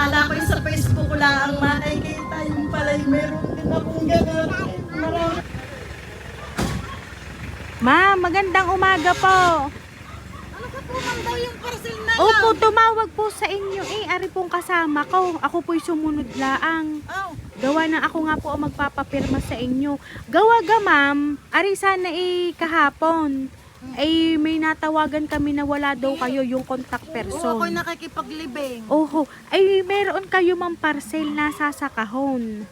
Akala ko yung sa Facebook ko lang ang makikita. Yung pala yung meron din akong gano'n. Marami. Ma, magandang umaga po. Ano ka po man daw yung parcel na yun? Opo, tumawag po sa inyo ari pong kasama ko. Ako po'y sumunod laang. Oh. Gawa na ako nga po ang magpapapirma sa inyo. Gawa ga ma'am, ari sana kahapon. Ay may natawagan kami na wala daw kayo yung contact Oo, person. ako'y nakikipaglibing. Oho, ay meron kayo ma'am parcel na sasakahon.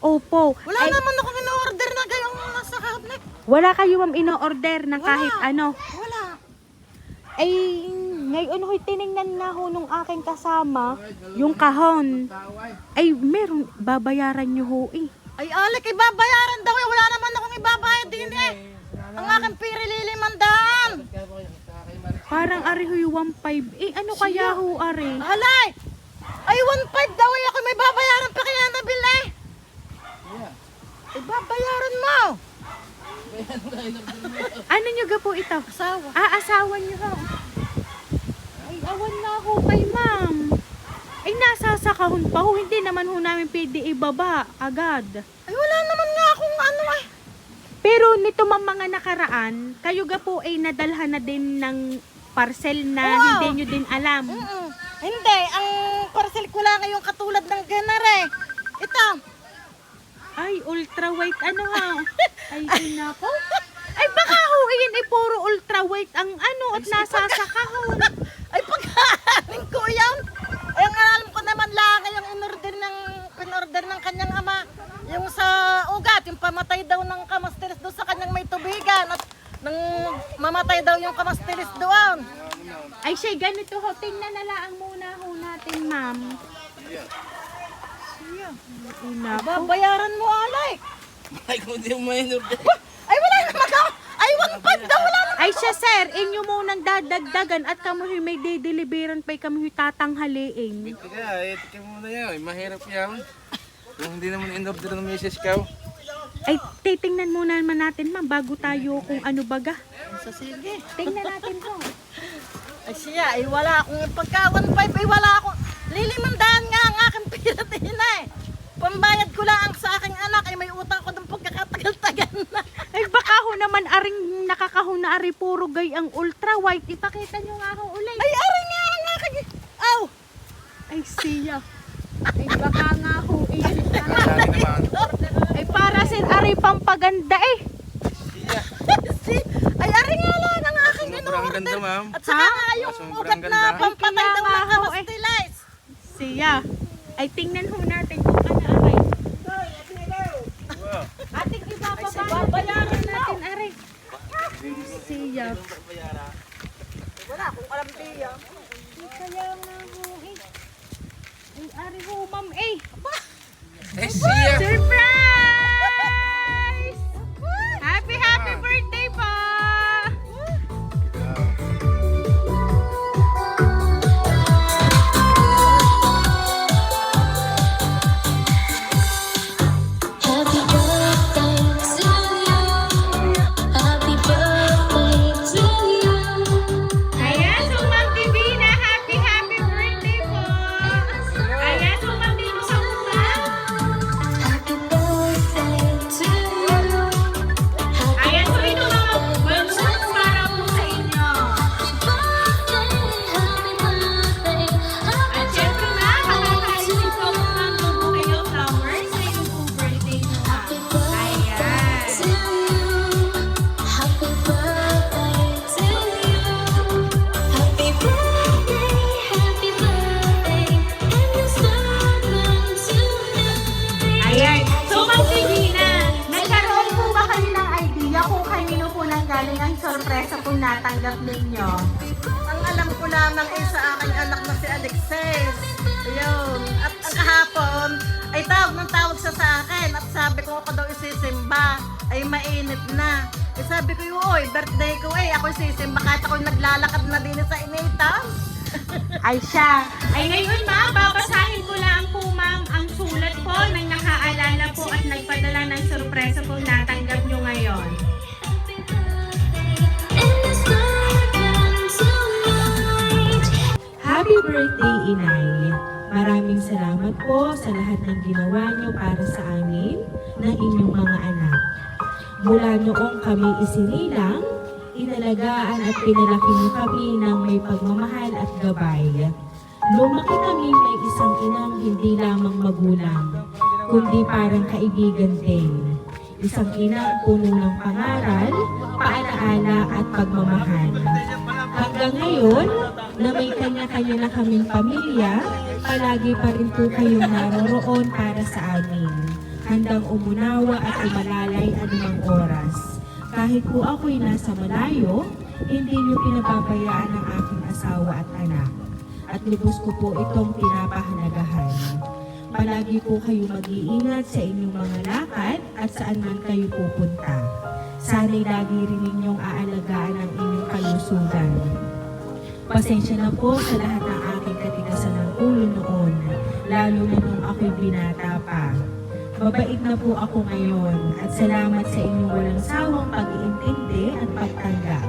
Opo. Wala Ay, naman ako in-order na gayong nasa cabinet. wala kayo ma'am ino-order na Wala. kahit ano. Wala. Ay, ngayon ho'y tinignan na ho nung aking kasama, yung kahon. Ay, meron, babayaran nyo ho eh. Ay, Alec, ibabayaran daw. Wala naman akong ibabayad din eh. Ang aking piri lilimandaan. Parang ari ho'y 1.5. Eh, ano kaya ho ari? Alay! Ay, 1.5 daw eh. Ako may babayaran pa kaya nabil eh. Ibabayaran mo. Ano nyo ga po ito? Asawa. Asawa nyo ho. Ay, awan na ho kay ma'am. Ay, nasasakahon pa ho. Hindi naman ho namin pwede ibaba agad. Ay, wala naman nga akong ano eh. Pero nito mga nakaraan, kayo ga po ay nadalhan na din ng parcel na Wow. hindi nyo din alam. Hindi, ang parcel ko lang yung katulad ng ganar eh. Ito. Ay, ultra white ano ha? Ay, nako. Ay, baka ho, iyan ay puro ultra white ang ano at nasasakahon. Ay, pagkaanin ko yan. Ay, ang alam ko naman lang yung in-order ng kanyang ama. Yung sa ugat, yung pamatay daw ng kamastilis doon sa kanyang may tubigan. At nang mamatay daw yung kamastilis doon. Ay, siya, ganito ho. Tingnan na lang muna ho natin, ma'am. Ay, nako. Babayaran mo, Alay. Ay, kung di mo ma-order. Ay, wala naman daw. Ay, 1.5 daw, wala naman. Ay, siya, sir, inyo munang dadagdagan at kamuhi may dideliveran pa kamuhi tatanghaliin. Teka, itikin mo na yan. Mahirap yan. Kung hindi naman in-order ng misis ka. Ay, titingnan muna naman natin, ma'am, bago tayo kung ano baga. So, sige. Tingnan natin ho. Ay, siya, ay wala akong pagka 1.5, ay wala akong lilimandaan nga ang aking pira din eh. Pambayad ko lang sa aking anak, ay may utang ko ng pagkakatagal-tagal na. Ay, baka ho naman aring nakakahon na ari puro gay ang ultra white. Ipakita nyo nga ho ulit. Ay, aray nga ang aking... Aw! Ay, siya. Ay, baka nga ho. Nakasali naman. Ay, para sin ari pampaganda eh. Siya. Ay, aray nga lang ang aking Sobrang ganda, in-order. ma'am. At saka nga yung Sobrang ugat ganda. na pampatay Ay, daw kaya ng nga ho, eh. kamastilis. Siya. Ay, tingnan ho natin kung ano aray. Wow. Ating ibababa babayaran natin aray. Siya. Wala akong alam diya. Kaya nga ho eh. Ay, ari ho, ma'am eh. Eh, siya. Surprise! Happy birthday po! Happy birthday to you. Happy birthday to you. Ayan, so Ma'am Divina, happy birthday po! Ayan, so Ma'am dito sa muna. Happy birthday to you. Ayan, so ito mga balloons para po sa inyo. Happy birthday. At syempre na, makakaisip ko kung ano po kayo flowers sa inyong po birthday na. Ayan. To you. Happy birthday to you. Happy birthday. Happy birthday. And it's starting tonight. Ayan. So, Ma'am Divina, nagkaroon po ba kayo ng idea kung kanino po nanggaling ang sorpresa po natanggap ninyo? Ang alam ko lamang ay sa aking anak na si Alexis. Ayun. At ang kahapon, ay tawag siya sa akin. At sabi ko ako daw isisimba. Ay mainit na. Eh sabi ko, oy, birthday ko eh. Ako isisimba kahit ako naglalakad na din sa initan. Ay siya. Ay ngayon ma'am, babasahin ko lang po ma'am ang sulat po ng nakaalala po at nagpadala ng sorpresa po natanggap nyo ngayon. And it's starting tonight. Happy birthday, Inay. Maraming salamat po sa lahat ng ginawa niyo para sa amin ng inyong mga anak. Mula noong kami isinilang, inalagaan at pinalaki niyo kami ng may pagmamahal at gabay. Lumaki kami may isang inang hindi lamang magulang, kundi parang kaibigan din. Isang inang puno ng pangaral, paalaala at pagmamahal. Hanggang ngayon, na may kanya-kanya na kaming pamilya, palagi pa rin po kayong naroroon para sa amin. Handang umunawa at umalalay anumang oras. Kahit po ako'y nasa malayo, hindi niyo pinababayaan ang aking asawa at anak. At lubos ko po itong pinapahalagahan. Palagi po kayo mag-iingat sa inyong mga lakad at saan man kayo pupunta. Sana'y lagi rin ninyong aalagaan ang inyong kalusugan. Pasensya na po sa lahat ng aking katigasan ng ulo noon, lalo na nung ako'y binata pa. Mabait na po ako ngayon at salamat sa inyong walang sawang pag-iintindi at pagtanggap.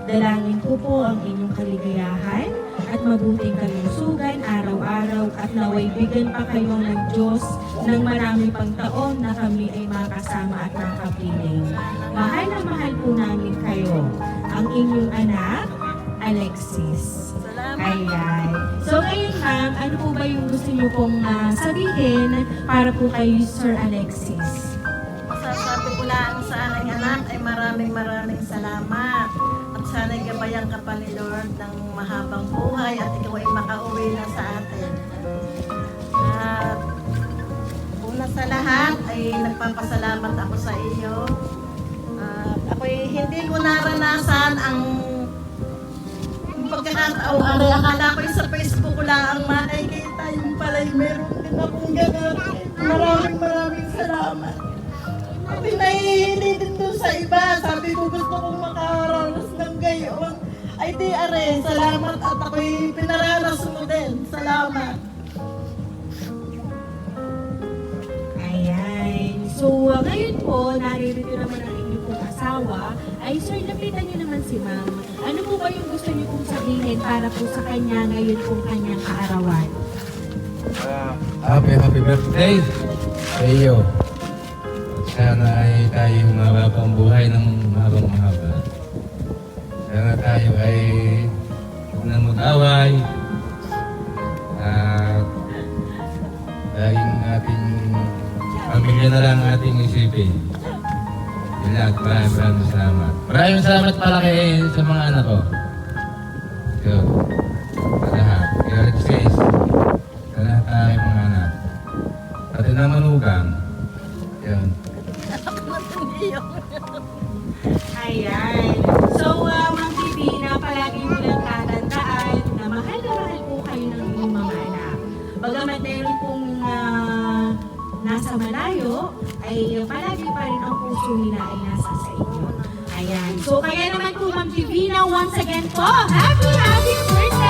Dalangin ko po ang inyong kaligayahan at mabuting kalusugan araw-araw at naway bigyan pa kayo ng Diyos ng marami pang taon na kami ay makasama at makapiling. Mahal na mahal po namin kayo, ang inyong anak, Alexis. Ayan. So ngayon ma'am, ano po ba yung gusto niyo pong sabihin para po kay Sir Alexis? Masasabi ko lang sa aking anak ay maraming salamat. At sana'y gabayan ka pa ni Lord ng mahabang buhay at ikaw ay makauwi na sa atin. At una sa lahat ay nagpapasalamat ako sa iyo. At ako'y hindi ko naranasan ang pagkakataong aray. Akala ko sa Facebook ko lang ang makikita. Yung pala'y meron din akong gano'n. Maraming salamat. Ako'y nahihili din doon sa iba. Sabi ko gusto kong makaranas ng gayon. Ay di are, salamat at ako'y pinaranas mo din. Salamat. Ayan. So ngayon po, naririto naman ang inyong pong asawa. Ay sir, lapitan niyo naman si ma'am. Ano po ba yung gusto niyo pong sabihin para po sa kanya ngayon pong kanyang kaarawan? Happy birthday sa iyo. Sana ay tayo mababang buhay ng mahabang mahaba. Sana tayo ay nang mag-away at laging ating pamilya na lang ating isipin. Yun lang, maraming salamat. Maraming salamat pala kay sa mga anak ko. So, sa lahat. Kay Alexis, sa lahat tayo mga anak. Pati na manugang. Yun. Ayan. So, Ma'am Divina, palagi mo lang tatandaan na mahal po kayo ng inyong mga anak. Bagamat meron pong nasa malayo, ay palagi pa rin ang puso nila ay nasa sa inyo. Ayan. So, kaya naman po, Ma'am Divina, once again po, happy birthday!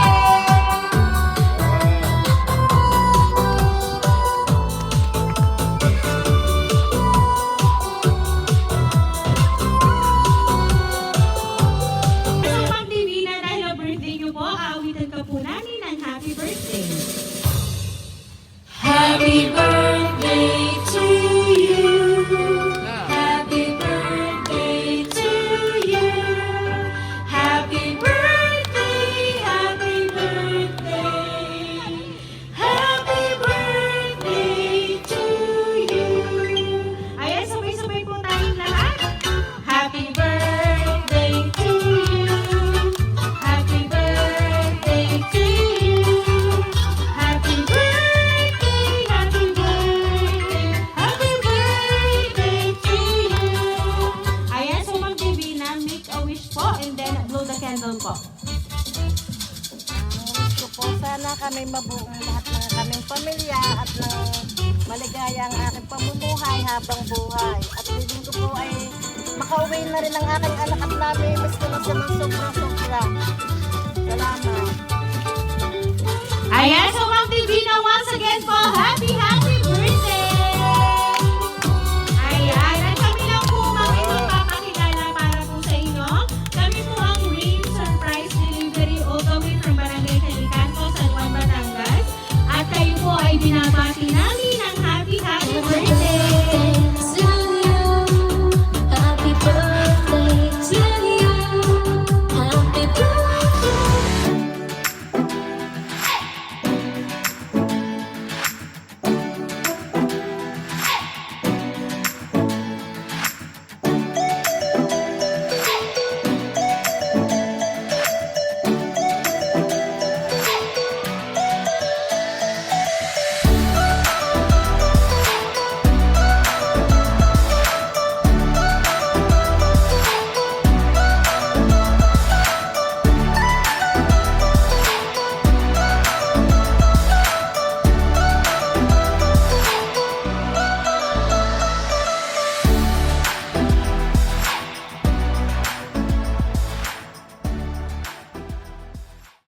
Happy birthday to you. Happy birthday to you. Happy birthday, happy birthday. Happy birthday to you. Ayan, sabay-sabay po tayong lahat. Happy birthday to you. Happy birthday to you. Happy birthday, happy birthday to you. Ayan, so Ma'am Divina, make a wish po and then blow the candle po. Gusto po sana kami mabuong lahat ng kaming pamilya at ng maligaya ang aking pamumuhay habang buhay. At hindi ko po ay makauwi na rin ang aking anak at nami-miss ko na sila sobra-sobra. Salamat. Ayan, so Ma'am Divina, once again po, happy birthday! Ayan, at kami lang po Ma'am ipapakilala para po sa inyo. Kami po ang Rain Surprise Delivery all the way from Barangay Calicanto, San Juan, Batangas. At binabati